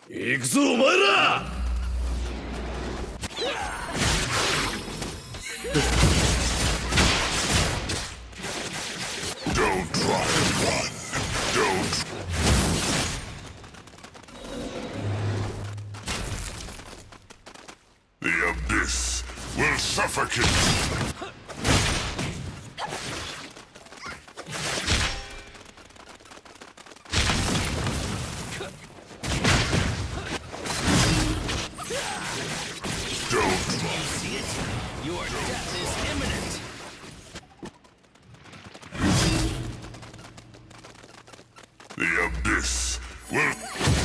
行くぞお前ら。Don't try and run. Don't. The abyss will suffocate. Don't run. See it? Your death is imminent. The abyss will.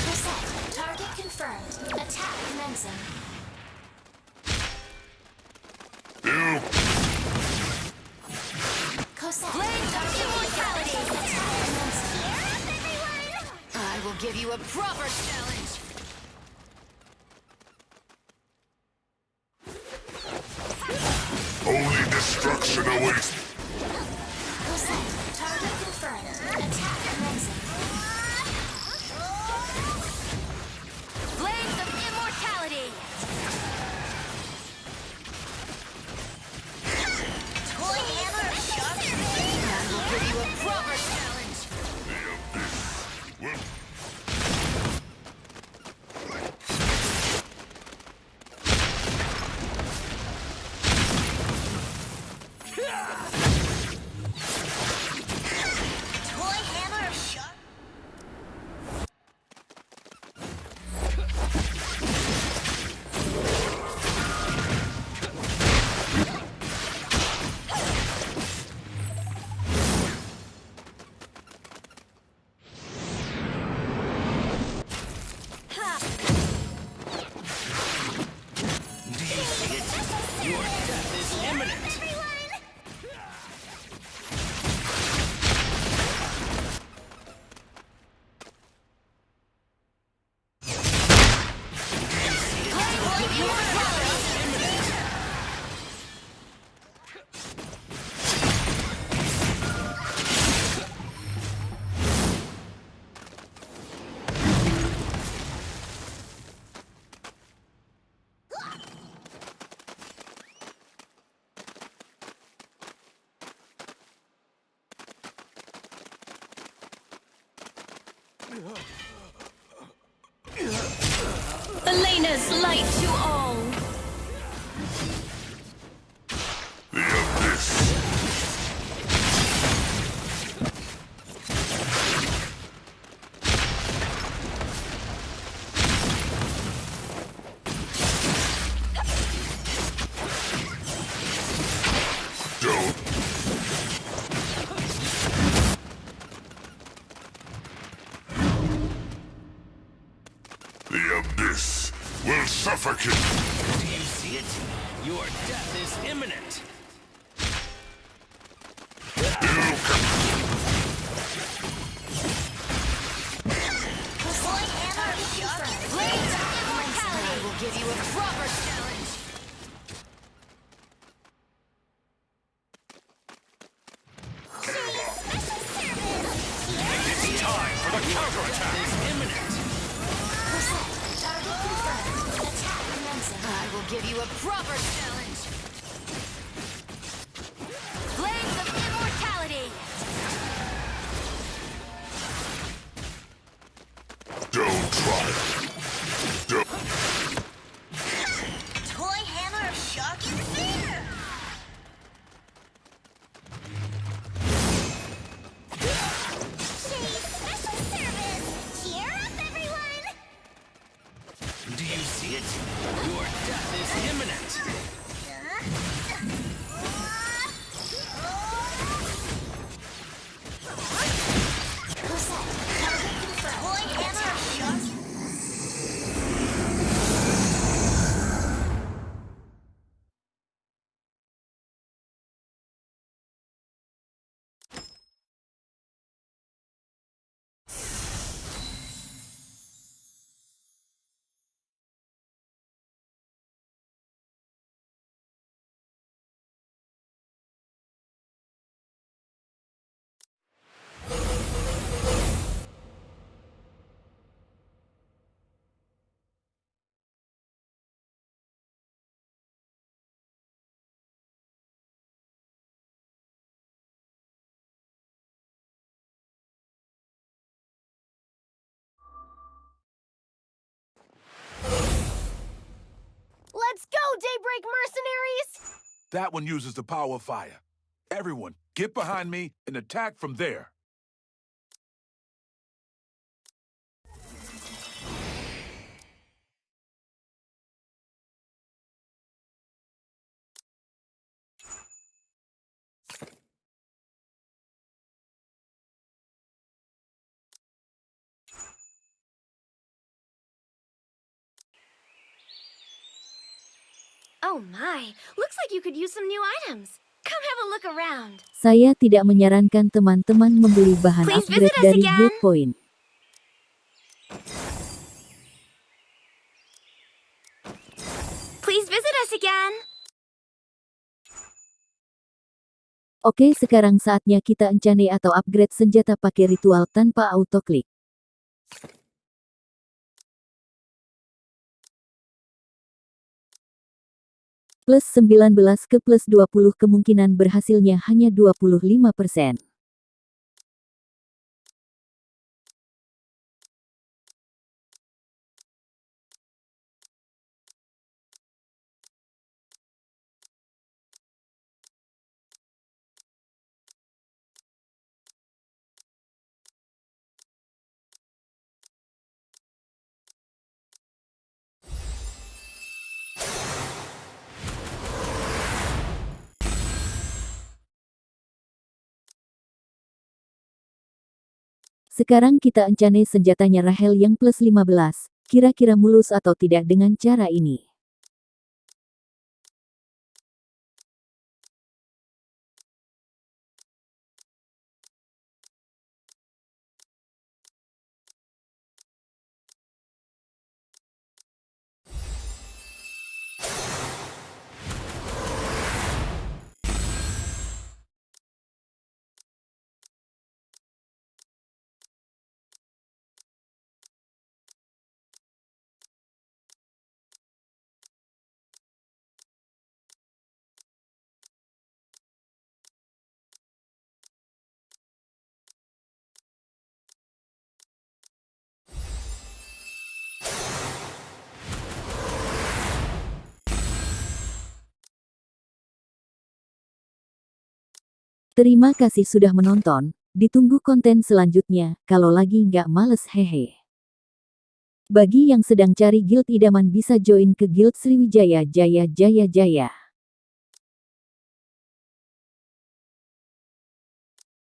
Reset. Target confirmed. Attack commencing. You. Cosette. Blade of Target immortality. confirmed. Attack commencing. I will give you a proper challenge. Only destruction awaits. Cosette. Target confirmed. Attack commencing. Blades of immortality. Toy hammer of shock. I will give you a proper challenge. The abyss will. Toy hammer of shock. Do you see it? Your death is imminent. I will give you a proper challenge. Elena's light to all. The abyss. Don't. The abyss will suffocate. Do you see it? Your death is imminent. You can. Toy hammer of shock. Blades of immortality. I will give you a proper challenge. It's time for the counterattack. Is imminent. Cosette. Target confirmed. Attack commencing. I will give you a proper challenge. Blades of immortality. Don't try. Don't. Toy hammer of shock and fear. Special service. Cheer up, everyone. Do you see it? Your death is imminent. That one uses the power of fire. Everyone, get behind me and attack from there. Oh my, looks like you could use some new items. Come have a look around. Saya tidak menyarankan teman-teman membeli bahan Please upgrade visit us dari again. Guild Point. Please visit us again. Oke, sekarang saatnya kita encane atau upgrade senjata pakai ritual tanpa autoklik. Plus 19 ke plus 20 kemungkinan berhasilnya hanya 25%. Sekarang kita encane senjatanya Rahel yang plus 15. Kira-kira mulus atau tidak dengan cara ini? Terima kasih sudah menonton, ditunggu konten selanjutnya, kalau lagi nggak males hehe. Bagi yang sedang cari guild idaman bisa join ke guild Sriwijaya Jaya Jaya Jaya.